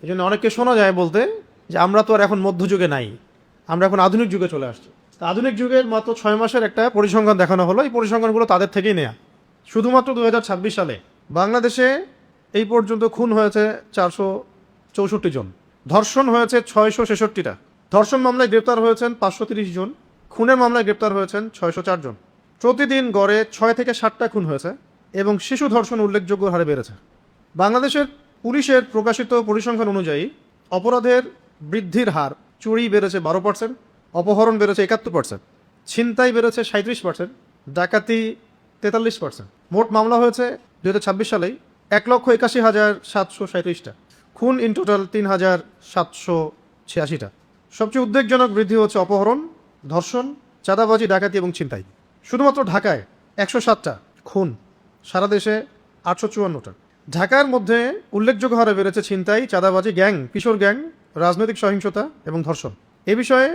এই জন্য অনেককে শোনা যায় বলতে যে আমরা তো আর এখন মধ্যযুগে নাই, আমরা এখন আধুনিক যুগে চলে আসছি। তা আধুনিক যুগের মাত্র 6 মাসের একটা পরিসংখ্যান দেখানো হলো। এই পরিসংখ্যানগুলো তাদের থেকেই নেয়া। শুধুমাত্র 2026 সালে বাংলাদেশে এই পর্যন্ত খুন হয়েছে 464 জন, ধর্ষণ হয়েছে 666টা, ধর্ষণ মামলায় গ্রেপ্তার হয়েছেন 530 জন, খুনের মামলায় গ্রেপ্তার হয়েছেন 604 জন। প্রতিদিন গড়ে 6 থেকে 7টা খুন হয়েছে এবং শিশু ধর্ষণ উল্লেখযোগ্য হারে বেড়েছে। বাংলাদেশের পুলিশের প্রকাশিত পরিসংখ্যান অনুযায়ী অপরাধের বৃদ্ধির হার: চুরি বেড়েছে 12%, অপহরণ বেড়েছে 71%, ছিনতাই বেড়েছে 37%, ডাকাতি 43%। মোট মামলা হয়েছে 2026 সালেই 1,81,737টা, খুন ইন টোটাল 3,786টা। সবচেয়ে উদ্বেগজনক বৃদ্ধি হচ্ছে অপহরণ, ধর্ষণ, চাঁদাবাজি, ডাকাতি এবং ছিনতাই। শুধুমাত্র ঢাকায় 107টা খুন, সারা দেশে 854টা। ঢাকার মধ্যে উল্লেখযোগ্য হারে বেড়েছে ছিনতাই, চাঁদাবাজি, গ্যাং, কিশোর গ্যাং, রাজনৈতিক সহিংসতা এবং ধর্ষণ। এ বিষয়ে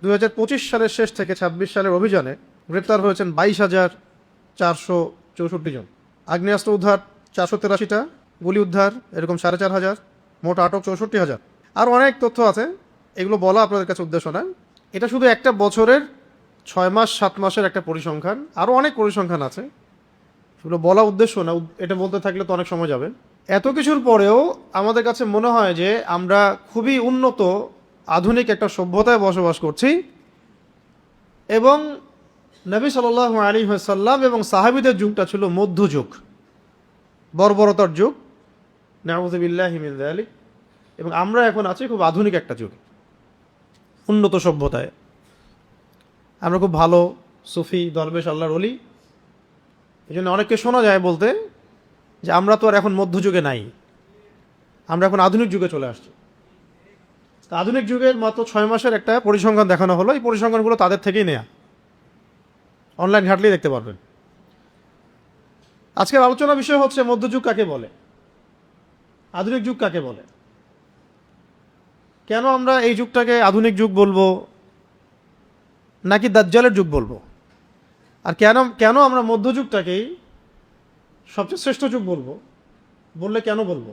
2025 সালের শেষ থেকে 26 সালের অভিযানে গ্রেপ্তার হয়েছেন 22,464 জন। আগ্নেয়াস্ত্র উদ্ধার 483টা, গুলি উদ্ধার এরকম 4,500, মোট আটক 64,000। আর অনেক তথ্য আছে, এগুলো বলা আপনাদের কাছে উদ্দেশ্য না। এটা শুধু একটা বছরের 6 মাস 7 মাসের একটা পরিসংখ্যান, আরও অনেক পরিসংখ্যান আছে, সেগুলো বলা উদ্দেশ্য না। এটা বলতে থাকলে তো অনেক সময় যাবে। এত কিছুর পরেও আমাদের কাছে মনে হয় যে আমরা খুবই উন্নত আধুনিক একটা সভ্যতায় বসবাস করছি এবং নবী সাল্লাল্লাহু আলাইহি ওয়াসাল্লাম এবং সাহাবীদের যুগটা ছিল মধ্যযুগ, বর্বরতার যুগ, নাউযু বিল্লাহি মিন যালিক। এবং আমরা এখন আছি খুব আধুনিক একটা যুগে, উন্নত সভ্যতায়। আমরা খুব ভালো সুফি, দরবেশ, আল্লাহর ওলি। এই জন্য অনেককে শোনা যায় বলতে যে আমরা তো আর এখন মধ্যযুগে নাই, আমরা এখন আধুনিক যুগে চলে আসছি। তা আধুনিক যুগের মাত্র 6 মাসের একটা পরিসংখ্যান দেখানো হলো। এই পরিসংখ্যানগুলো তাদের থেকেই নেয়া, অনলাইন ঘাটলেই দেখতে পারবেন। আজকের আলোচনা বিষয় হচ্ছে মধ্যযুগ কাকে বলে, আধুনিক যুগ কাকে বলে, কেন আমরা এই যুগটাকে আধুনিক যুগ বলবো নাকি দাজ্জালের যুগ বলবো, আর কেন কেন আমরা মধ্যযুগটাকেই সবচেয়ে শ্রেষ্ঠ যুগ বলবো, বললে কেন বলবো।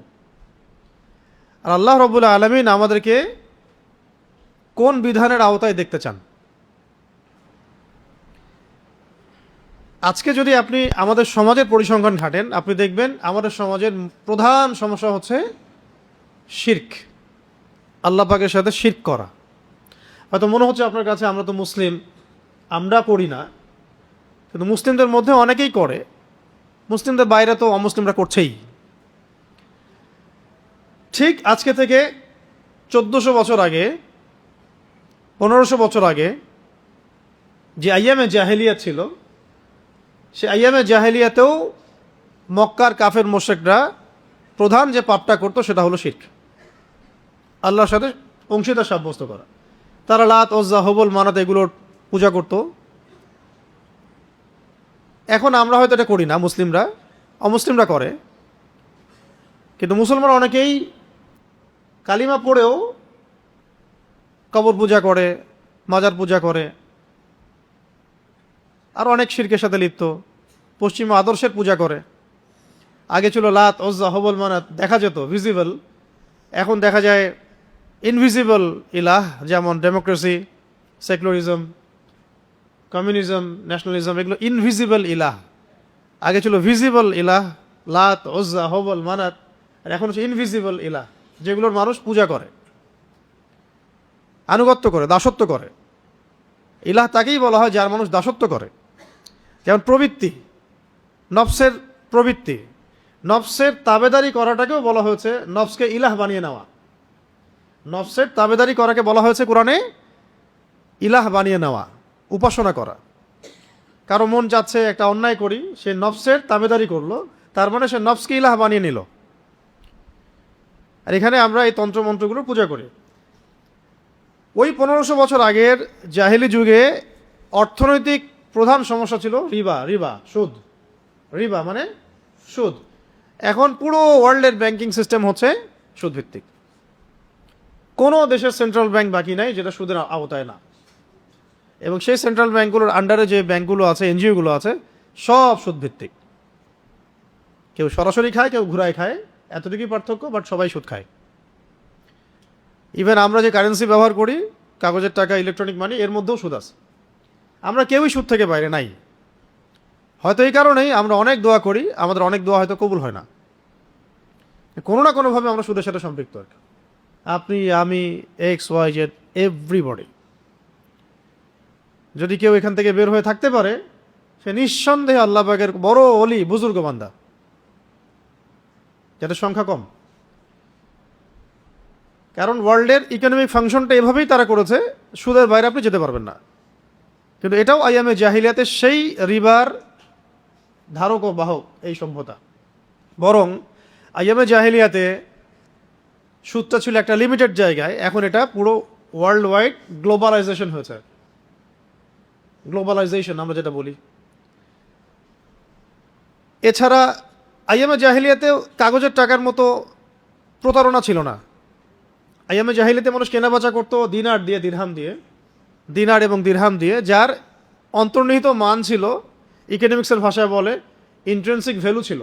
আর আল্লাহ রাব্বুল আলামিন আমাদেরকে কোন বিধানের আওতায় দেখতে চান। আজকে যদি আপনি আমাদের সমাজের পরিসংখ্যান ঘাটেন, আপনি দেখবেন আমাদের সমাজের প্রধান সমস্যা হচ্ছে শিরক, আল্লাহ পাকের সাথে শিরক করা। হয়তো মনে হচ্ছে আপনার কাছে আমরা তো মুসলিম, আমরা করি না, কিন্তু মুসলিমদের মধ্যে অনেকেই করে, মুসলিমদের বাইরে তো অমুসলিমরা করছেই। ঠিক আজকে থেকে 1400 বছর আগে, 1500 বছর আগে যে আইয়ামে জাহেলিয়া ছিল, সে আইয়ামে জাহেলিয়াতেও মক্কার কাফের মুশরিকরা প্রধান যে পাপটা করতো সেটা হলো শিরক, আল্লাহর সাথে অংশীদার সাব্যস্ত করা। তারা লাত, উজ্জা, হুবল, মানাত এগুলোর পূজা করত। এখন আমরা হয়তো এটা করি না, মুসলিমরা, অমুসলিমরা করে। কিন্তু মুসলমান অনেকেই কালিমা পড়েও কবর পূজা করে, মাজার পূজা করে, আর অনেক শিরকের সাথে লিপ্ত, পশ্চিমা আদর্শের পূজা করে। আগে ছিল লাত, উজ্জা, হুবল, মানাত দেখা যেত ভিজিবল, এখন দেখা যায় ইনভিজিবল ইলাহ, যেমন ডেমোক্রেসি, সেকুলারিজম, কমিউনিজম, ন্যাশনালিজম, এগুলো ইনভিজিবল ইলাহ। আগে ছিল ভিজিবল ইলাহ, লাত, উজ্জা, হুবল, মানাত, আর এখন হচ্ছে ইনভিজিবল ইলাহ, যেগুলোর মানুষ পূজা করে, আনুগত্য করে, দাসত্ব করে। ইলাহ তাকেই বলা হয় যার মানুষ দাসত্ব করে। যেমন প্রবৃত্তি, নফসের প্রবৃত্তি, নফসের তাবেদারি করাটাকেও বলা হয়েছে নফসকে ইলাহ বানিয়ে নেওয়া। নফসের তাবেদারি করাকে বলা হয়েছে কোরআনে ইলাহ বানিয়ে নেওয়া, উপাসনা করা। কারো মন যাচ্ছে একটা অন্যায় করি, সে নফসের তাবেদারি করলো, তার মানে সে নফসকে ইলাহ বানিয়ে নিল। আর এখানে আমরা এই তন্ত্রমন্ত্রগুলো পূজা করি। ওই 1500 বছর আগের জাহেলি যুগে অর্থনৈতিক প্রধান সমস্যা ছিল রিবা, সুদ। রিবা মানে সুদ। এখন পুরো ওয়ার্ল্ডের ব্যাংকিং সিস্টেম হচ্ছে সুদভিত্তিক। কোনো দেশের সেন্ট্রাল ব্যাংক বাকি নাই যেটা সুদের আওতায় না। এবং সেই সেন্ট্রাল ব্যাংকগুলোর আন্ডারে যে ব্যাংকগুলো আছে, এনজিওগুলো আছে, সব সুদভিত্তিক। কেউ সরাসরি খায়, কেউ ঘুরায় খায়, এতটুকুই পার্থক্য, বাট সবাই সুদ খায়। ইভেন আমরা যে কারেন্সি ব্যবহার করি, কাগজের টাকা, ইলেকট্রনিক মানি, এর মধ্যেও সুদ আছে। আমরা কেউই সুদ থেকে বাইরে নাই। হয়তো এই কারণেই আমরা অনেক দোয়া করি, আমাদের অনেক দোয়া হয়তো কবুল হয় না, কোনো না কোনোভাবে আমরা সুদের সাথে সম্পৃক্ত আর কি। আপনি, আমি, XYZ, এভরিবডি। যদি কেউ এখান থেকে বের হয়ে থাকতে পারে, সে নিঃসন্দেহে আল্লাহ পাকের বড় অলি, বুজুর্গ বান্দা, যাদের সংখ্যা কম। কারণ ওয়ার্ল্ডের ইকোনমিক ফাংশনটা এভাবেই তারা করেছে, সুদের বাইরে আপনি যেতে পারবেন না। কিন্তু এটাও আইয়ামে জাহিলিয়াতে সেই রিবার ধারক ও বাহক এই সভ্যতা। বরং আইয়ামে জাহিলিয়াতে সুদটা ছিল একটা লিমিটেড জায়গায়, এখন এটা পুরো ওয়ার্ল্ড ওয়াইড গ্লোবালাইজেশন হয়েছে। গ্লোবালাইজেশন আমরা যেটা বলি। এছাড়া আইয়ামে জাহিলিয়াতেও কাগজের টাকার মতো প্রতারণা ছিল না। আইয়ামে জাহিলিয়াতে মানুষ কেনাবেচা করতো দিনার দিয়ে, দিরহাম দিয়ে, দিনার এবং দিরহাম দিয়ে, যার অন্তর্নিহিত মান ছিল, ইকোনমিক্সের ভাষায় বলে ইন্ট্রেন্সিক ভ্যালু ছিল,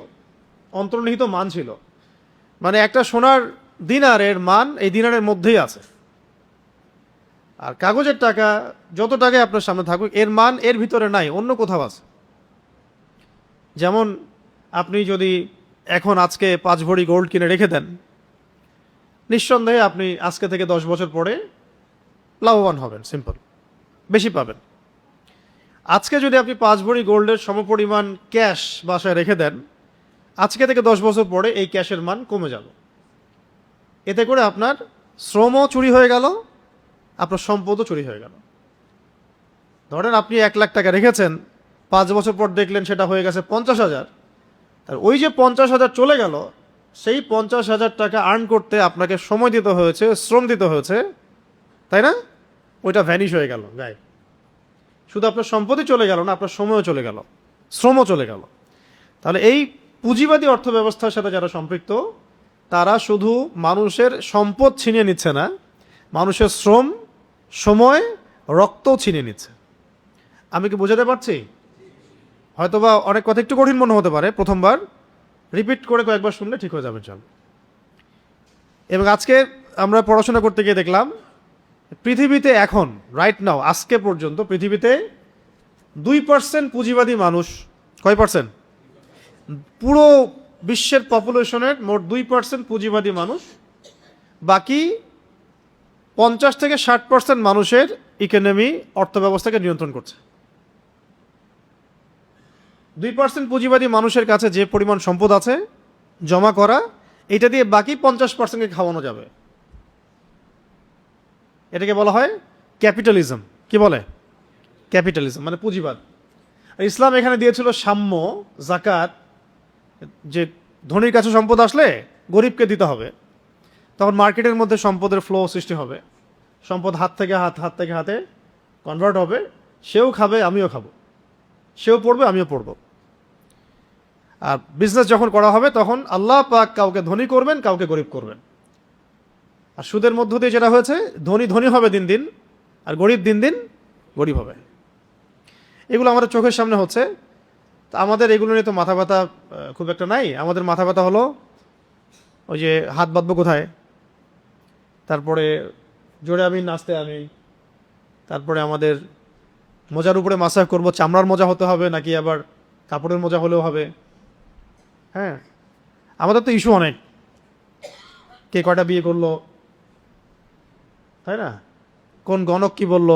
অন্তর্নিহিত মান ছিল। মানে একটা সোনার দিনারের মান এই দিনারের মধ্যেই আছে। আর কাগজের টাকা যত টাকায় আপনার সামনে থাকুক, এর মান এর ভিতরে নাই, অন্য কোথাও আছে। যেমন আপনি যদি এখন আজকে 5 ভরি গোল্ড কিনে রেখে দেন, নিঃসন্দেহে আপনি আজকে থেকে 10 বছর পরে লাভবান হবেন, সিম্পল, বেশি পাবেন। আজকে যদি আপনি 5 ভরি গোল্ডের সমপরিমাণ ক্যাশ বাসায় রেখে দেন, আজকে থেকে 10 বছর পরে এই ক্যাশের মান কমে যাবে। এতে করে আপনার শ্রমও চুরি হয়ে গেল, আপনার সম্পদও চুরি হয়ে গেল। ধরেন আপনি 1 লাখ টাকা রেখেছেন, 5 বছর পর দেখলেন সেটা হয়ে গেছে 50,000। আর ওই যে 50,000 চলে গেল, সেই 50,000 টাকা আর্ন করতে আপনাকে সময় দিতে হয়েছে, শ্রম দিতে হয়েছে, তাই না? ওইটা ভ্যানিশ হয়ে গেল গায়ে। শুধু আপনার সম্পত্তি চলে গেল না, আপনার সময়ও চলে গেল, শ্রমও চলে গেল। তাহলে এই পুঁজিবাদী অর্থ ব্যবস্থার সাথে যারা সম্পৃক্ত, তারা শুধু মানুষের সম্পদ ছিনিয়ে নিচ্ছে না, মানুষের শ্রম, সময়, রক্তও ছিনিয়ে নিচ্ছে। আমি কি বোঝাতে পারছি? হয়তোবা অনেক কথা একটু কঠিন মনে হতে পারে, প্রথমবার রিপিট করে কয়েকবার শুনলে ঠিক হয়ে যাবে চল। এবং আজকে আমরা পড়াশোনা করতে গিয়ে দেখলাম, পৃথিবীতে এখন রাইট নাও, আজকে পর্যন্ত পৃথিবীতে 2% পুঁজিবাদী মানুষ। কয় পার্সেন্ট? পুরো বিশ্বের পপুলেশনের মোট 2% পুঁজিবাদী মানুষ। বাকি 50 থেকে 60% মানুষের ইকোনমি, অর্থ ব্যবস্থাকে নিয়ন্ত্রণ করছে। 2% পুঁজিবাদী মানুষের কাছে যে পরিমাণ সম্পদ আছে জমা করা, এটা দিয়ে বাকি 50%কে খাওয়ানো যাবে। এটাকে বলা হয় ক্যাপিটালিজম। কি বলে? ক্যাপিটালিজম মানে পুঁজিবাদ। ইসলাম এখানে দিয়েছিল সাম্য, জাকাত, যে ধনীর কাছে সম্পদ আসলে গরিবকে দিতে হবে। তখন মার্কেটের মধ্যে সম্পদের ফ্লো সৃষ্টি হবে, সম্পদ হাত থেকে হাতে কনভার্ট হবে, সেও খাবে, আমিও খাবো, সেও পড়বে, আমিও পড়ব। আর বিজনেস যখন করা হবে, তখন আল্লাহ পাক কাউকে ধনী করবেন, কাউকে গরিব করবেন। আর সুদের মধ্য দিয়ে যেটা হয়েছে, ধনী ধনী হবে দিন দিন, আর গরিব দিন দিন গরিব হবে। এগুলো আমাদের চোখের সামনে হচ্ছে। তা আমাদের এগুলো নিয়ে তো মাথা ব্যথা খুব একটা নাই। আমাদের মাথা ব্যথা হলো ওই যে হাত বাঁধবো কোথায়, তারপরে জোরে আমি, নাচতে আমি, তারপরে আমাদের মোজার উপরে মাসাজ করব, চামড়ার মোজা হতে হবে নাকি আবার কাপড়ের মোজা হলেও হবে। হ্যাঁ, আমাদের তো ইস্যু অনেক, কে কয়টা বিয়ে করলো, তাই না? কোন গণক কি বলল,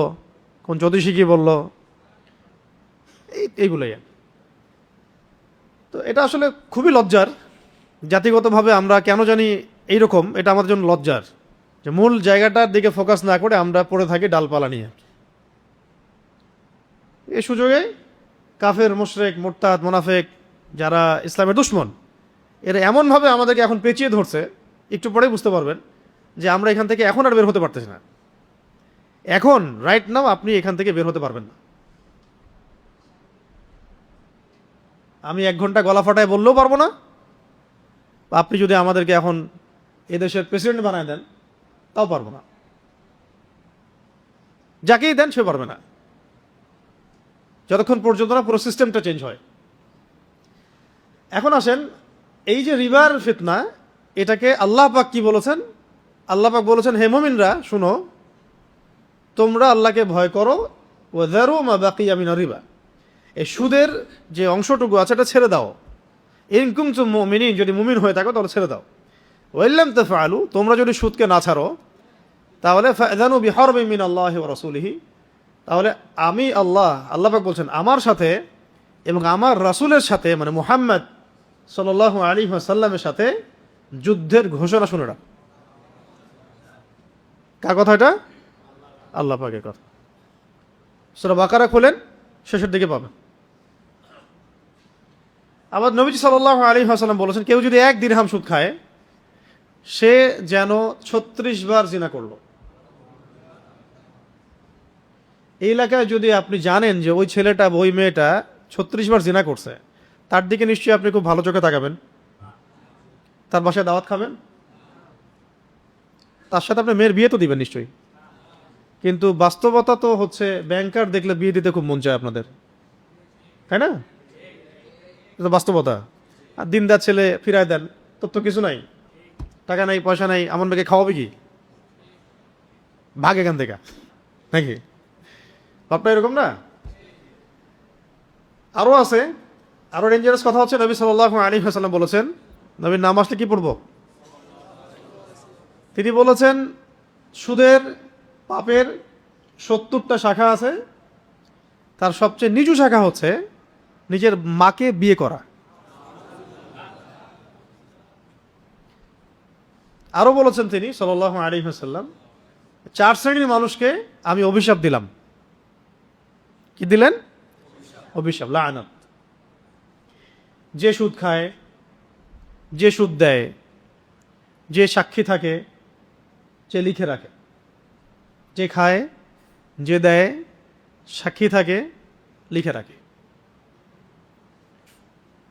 কোন জ্যোতিষী কি বলল, এইগুলোই। তো এটা আসলে খুবই লজ্জার। জাতিগতভাবে আমরা কেন জানি এইরকম, এটা আমাদের জন্য লজ্জার, যে মূল জায়গাটার দিকে ফোকাস না করে আমরা পড়ে থাকি ডালপালা নিয়ে। এই সুযোগে কাফের, মুশরিক, মুরতাদ, মুনাফিক, যারা ইসলামের দুশমন, এরা এমনভাবে আমাদেরকে এখন পেঁচিয়ে ধরছে, একটু পরেই বুঝতে পারবেন যে আমরা এখান থেকে এখন আর বের হতে পারতেছি না। এখন রাইট নাও আপনি এখান থেকে বের হতে পারবেন না। আমি 1 ঘন্টা গলা ফাটায় বললেও পারবো না। আপনি যদি আমাদেরকে এখন এদেশের প্রেসিডেন্ট বানায় দেন, তাও পারবো না। যাকেই দেন সে পারবে না, যতক্ষণ পর্যন্ত না পুরো সিস্টেমটা চেঞ্জ হয়। এখন আসেন, এই যে রিবার ফিতনা, এটাকে আল্লাহ পাক কি বলেছেন? আল্লাহ পাক বলেছেন, হে মুমিনরা শুনো, তোমরা আল্লাহকে ভয় করো, ওয়াযারু মা বাকিয়া মিনার রিবা, এই সুদের যে অংশটুকু আছে এটা ছেড়ে দাও। ইন কুনতুম মুমিনিন, যদি মুমিন হয়ে থাকো তাহলে ছেড়ে দাও। ওয়া ইল্লাম তাফআলু, তোমরা যদি সুদকে না ছাড়ো তাহলে ফাযানু বিহারবিন মিনাল্লাহি ওয়া রাসূলিহি, তাহলে আমি আল্লাহ পাক বলছেন আমার সাথে এবং আমার রাসূলের সাথে, মানে মুহাম্মদ সাল্লাল্লাহু আলাইহি ওয়াসাল্লামের সাথে যুদ্ধের ঘোষণা শুনে রাখ। কার কথা এটা? আল্লাহ পাকের কথা। সূরা বাকারা খোলেন, শেষের দিকে পাবেন। আবার নবীজি সাল্লাল্লাহু আলাইহি ওয়াসাল্লাম বলেছেন, কেউ যদি 1 দিরহাম সুদ খায় সে যেন 36 বার জিনা করলো। এই এলাকায় যদি আপনি জানেন যে ওই ছেলেটা ওই মেয়েটা 36 বার জিনা করছে, তার দিকে নিশ্চয়ই আপনি খুব ভালো চোখে তাকাবেন, তার বাসায় দাওয়াত খাবেন, তার সাথে আপনি মেয়ের বিয়ে তো দিবেন নিশ্চয়ই। কিন্তু বাস্তবতা তো হচ্ছে ব্যাংকার দেখলে বিয়ে দিতে খুব মন চায় আপনাদের, তাই না? এটা বাস্তবতা। আর দিনদার ছেলে ফিরায় দেন, তোর তো কিছু নাই, টাকা নাই, পয়সা নাই, এমন মেয়েকে খাওয়াবে কি? ভাগ এখান থেকে, নাকি? ভাবটা এরকম না? আরও আছে, আরও ডেঞ্জারাস কথা হচ্ছে, নবী সাল্লাল্লাহু আলাইহি ওয়াসাল্লাম বলেছেন, নবীর নাম আসলে কি পড়বো? তিনি বলেছেন সুদের পাপের 70টা শাখা আছে, তার সবচেয়ে নিচু শাখা হচ্ছে নিজের মাকে বিয়ে করা। আরও বলেছেন তিনি সাল্লাল্লাহু আলাইহি ওয়াসাল্লাম, 4 শ্রেণীর মানুষকে আমি অভিশাপ দিলাম। কি দিলেন? অভিশাপ, লাআনাত। যে সুদ খায়, যে সুদ দেয়, যে সাক্ষী থাকে, যে লিখে রাখে। যে খায়, যে দেয়, সাক্ষী থাকে, লিখে রাখে।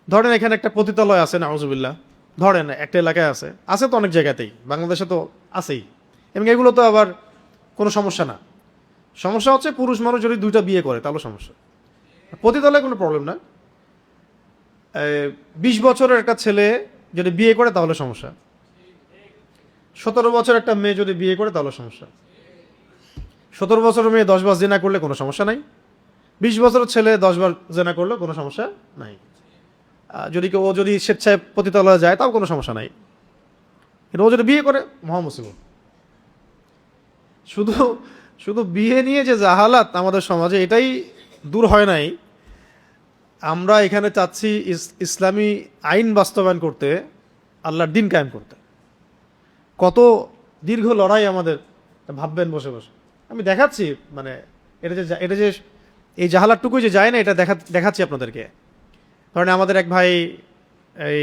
ধরেন এখানে একটা পতিতালয় আছে, নাউজুবিল্লাহ, ধরেন একটা এলাকায় আছে, আছে তো অনেক জায়গাতেই, বাংলাদেশে তো আছেই, এবং এগুলো তো আবার কোনো সমস্যা না। সমস্যা হচ্ছে পুরুষ মানুষ যদি 2টা বিয়ে করে তাহলে সমস্যা। পতিতালয়ে কোনো প্রবলেম না। 20 বছরের একটা ছেলে যদি বিয়ে করে তাহলে সমস্যা। 17 বছরের একটা মেয়ে যদি বিয়ে করে তাহলে সমস্যা। 17 বছরের মেয়ে 10 বার জিনা করলে কোনো সমস্যা নাই। 20 বছরের ছেলে 10 বার জিনা করলে কোনো সমস্যা নাই। ও যদি স্বেচ্ছায় পতিতালয়ে যায় তাও কোনো সমস্যা নাই। কিন্তু ও যদি বিয়ে করে মহামুসিবত। শুধু শুধু বিয়ে নিয়ে যে জাহালাত আমাদের সমাজে, এটাই দূর হয় নাই। আমরা এখানে চাচ্ছি ইসলামী আইন বাস্তবায়ন করতে, আল্লাহর দিন কায়েম করতে। কত দীর্ঘ লড়াই আমাদের, ভাববেন বসে বসে। আমি দেখাচ্ছি, মানে এটা যে এই জাহালাতটুকুই যে যায় না, এটা দেখাচ্ছি আপনাদেরকে। ধরেন আমাদের এক ভাই, এই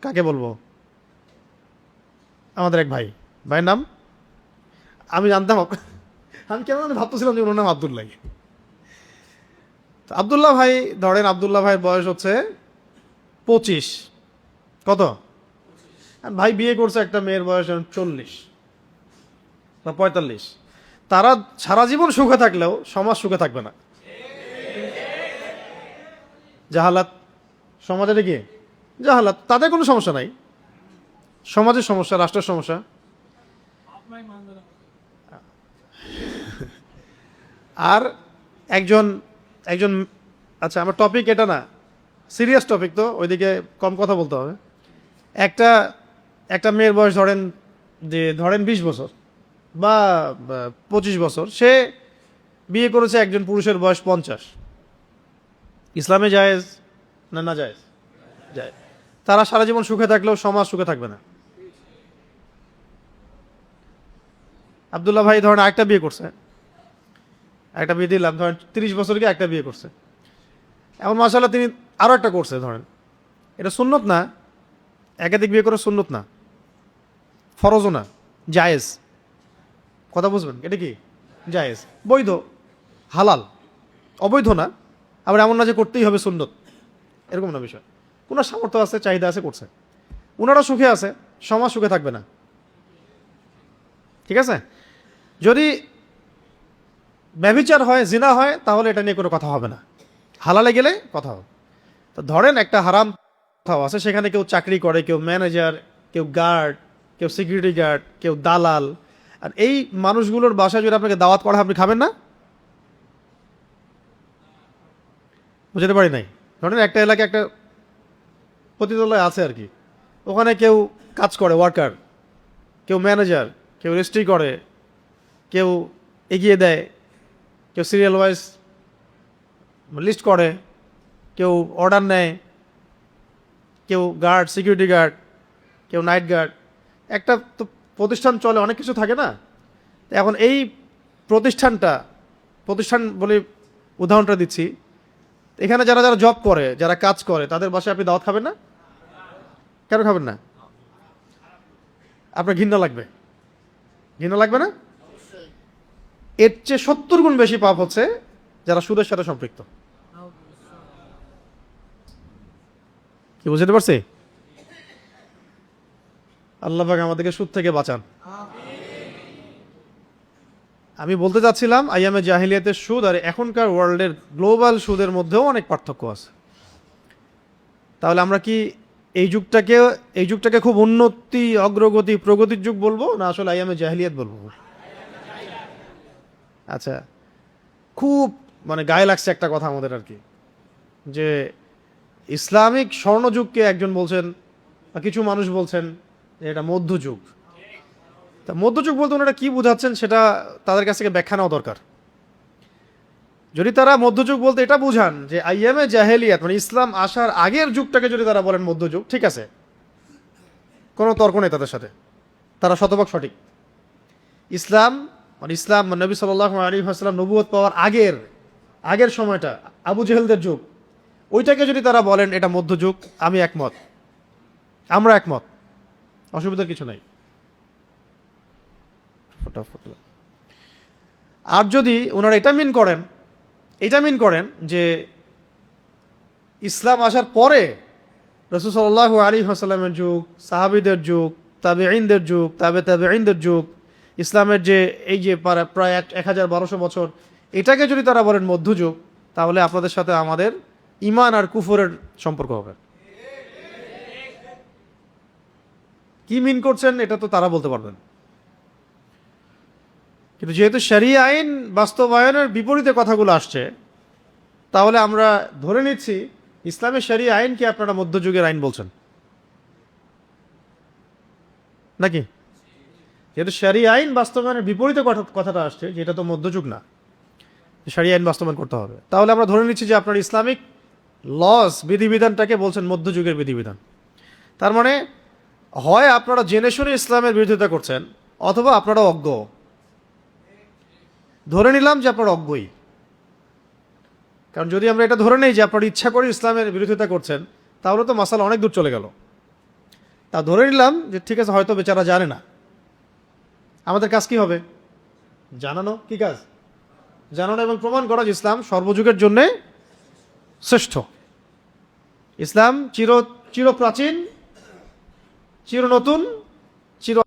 কাকে বলবো, আমাদের এক ভাইয়ের নাম আমি জানতাম, আমি কেমন ভাবতেছিলাম যে ওনার নাম আব্দুল্লাহ। আব্দুল্লাহ ভাই, ধরেন আব্দুল্লাহ ভাইয়ের বয়স হচ্ছে 25। কত? ভাই বিয়ে করছে একটা মেয়ের বয়স 40 বা 45। তারা সারা জীবন সুখে থাকলেও সমাজ সুখে থাকবে না। জাহালাত, সমাজের কি জাহালাত, তাদের কোনো সমস্যা নাই, সমাজের সমস্যা, রাষ্ট্রের সমস্যা। আর একজন আচ্ছা, আমার টপিক এটা না, সিরিয়াস টপিক, তো ওইদিকে কম কথা বলতে হবে। একটা মেয়ের বয়স ধরেন 20 বছর বা 25 বছর, সে বিয়ে করেছে একজন পুরুষের বয়স 50। ইসলামে জায়েজ না? না জায়েজ? জায়েজ। তারা সারা জীবন সুখে থাকলেও সমাজ সুখে থাকবে না। আব্দুল্লাহ ভাই ধরেন একটা বিয়ে করছে, একটা বিয়ে দিলাম, ধরেন 30 বছর গিয়ে একটা বিয়ে করছে। এখন মাশাআল্লাহ তিনি আরও একটা করছে, ধরেন এটা সুন্নত না, একাধিক বিয়ে করে সুন্নত না, ফরজও না, জায়েজ। কথা বুঝবেন, এটা কি জায়েজ, বৈধ, হালাল, অবৈধ না। আবার এমন না যে করতেই হবে সুন্নত, এরকম না বিষয়। ওনার সামর্থ্য আছে, চাহিদা আছে, করছে। ওনারা সুখে আছে, সমাজ সুখে থাকবে না। ঠিক আছে? যদি ব্যভিচার হয়, জিনা হয়, তাহলে এটা নিয়ে কোনো কথা হবে না, হালালে গেলে কথা হবে। তো ধরেন একটা হারাম কোথাও আছে, সেখানে কেউ চাকরি করে, কেউ ম্যানেজার, কেউ গার্ড, কেউ সিকিউরিটি গার্ড, কেউ দালাল। আর এই মানুষগুলোর বাসায় যদি আপনাকে দাওয়াত করা হয়, আপনি খাবেন না? বুঝতে পারি নাই। ধরেন একটা এলাকায় একটা পতিতালয় আছে আর কি, ওখানে কেউ কাজ করে, ওয়ার্কার, কেউ ম্যানেজার, কেউ রেজিস্ট্রি করে, কেউ এগিয়ে দেয়, কেউ সিরিয়াল ওয়াইজ লিস্ট করে, কেউ অর্ডার নেয়, কেউ গার্ড, সিকিউরিটি গার্ড, কেউ নাইট গার্ড। একটা তো প্রতিষ্ঠান চলে, অনেক কিছু থাকে না? এখন এই প্রতিষ্ঠান বলে উদাহরণটা দিচ্ছি, এখানে যারা যারা জব করে, যারা কাজ করে, তাদের বাসায় আপনি দাওয়াত খাবেন না? কেন খাবেন না? আপনার ঘৃণা লাগবে, ঘৃণা লাগবে না? এর চেয়ে 70 গুণ বেশি পাপ হচ্ছে যারা সুদের সাথে সম্পৃক্ত। কি বুঝতে পারছি? আল্লাহ পাক আমাদেরকে সুদ থেকে বাঁচান। আমি বলতে চাচ্ছিলাম আইয়ামে জাহিলিয়াতের সুদ আর এখনকার ওয়ার্ল্ডের গ্লোবাল সুদের মধ্যেও অনেক পার্থক্য আছে। তাহলে আমরা কি এই যুগটাকে খুব উন্নতি, অগ্রগতি, প্রগতির যুগ বলবো, না আসলে আইয়ামে জাহিলিয়াত বলবো? আচ্ছা, খুব মানে গায়ে লাগছে একটা কথা আমাদের আর কি, যে ইসলামিক স্বর্ণযুগকে একজন বলছেন বা কিছু মানুষ বলছেন যে এটা মধ্যযুগ। তা মধ্যযুগ বলতে ওনারা কি বোঝাচ্ছেন সেটা তাদের কাছ থেকে ব্যাখ্যা নেওয়া দরকার। যদি তারা মধ্যযুগ বলতে এটা বুঝান যে আইয়ামে জাহেলিয়াত মানে ইসলাম আসার আগের যুগটাকে যদি তারা বলেন মধ্যযুগ, ঠিক আছে, কোনো তর্ক নেই তাদের সাথে, তারা শতভাগ সঠিক। ইসলাম মানে নবী সাল্লাল্লাহু আলাইহি ওয়াসাল্লাম নবুয়ত পাওয়ার আগের সময়টা, আবু জেহেলদের যুগ, ওইটাকে যদি তারা বলেন এটা মধ্যযুগ, আমি একমত, আমরা একমত, অসুবিধার কিছু নাই। আর যদি ওনারা এটা মিন করেন যে ইসলাম আসার পরে রাসূল সাল্লাল্লাহু আলাইহি ওয়াসাল্লামের যুগ, সাহাবীদের যুগ, তাবেঈনদের যুগ, তাবেঈনদের যুগ, ইসলামের যে এই যে প্রায় 1200 বছর, এটাকে যদি তারা বলেন মধ্যযুগ, তাহলে আপনাদের সাথে আমাদের ঈমান আর কুফরের সম্পর্ক হবে। কি মিন করছেন এটা তো তারা বলতে পারবেন। কিন্তু যেহেতু শরিয়া আইন বাস্তবায়নের বিপরীতে কথাগুলো আসছে, তাহলে আমরা ধরে নিচ্ছি ইসলামের শরিয়া আইনকে আপনারা মধ্যযুগের আইন বলছেন নাকি? যেহেতু শরিয়া আইন বাস্তবায়নের বিপরীতে কথাটা আসছে, যেটা তো মধ্যযুগ না, শরিয়া আইন বাস্তবায়ন করতে হবে, তাহলে আমরা ধরে নিচ্ছি যে আপনার ইসলামিক লস, বিধিবিধানটাকে বলছেন মধ্যযুগের বিধিবিধান। তার মানে হয় আপনারা জেনে শুনে ইসলামের বিরোধিতা করছেন, অথবা আপনারা অজ্ঞ। ধরে নিলাম যে আপনারা অজ্ঞই, কারণ যদি আমরা এটা ধরে নেই যে আপনারা ইচ্ছা করে ইসলামের বিরোধিতা করছেন, তাহলে তো মাসালা অনেক দূর চলে গেল। তা ধরে নিলাম যে ঠিক আছে, হয়তো বেচারা জানে না, আমাদের কাজ কি হবে? জানানো। কি কাজ? জানানো এবং প্রমাণ করা যে ইসলাম সর্বযুগের জন্য শ্রেষ্ঠ। ইসলাম চির প্রাচীন, চির নতুন, চির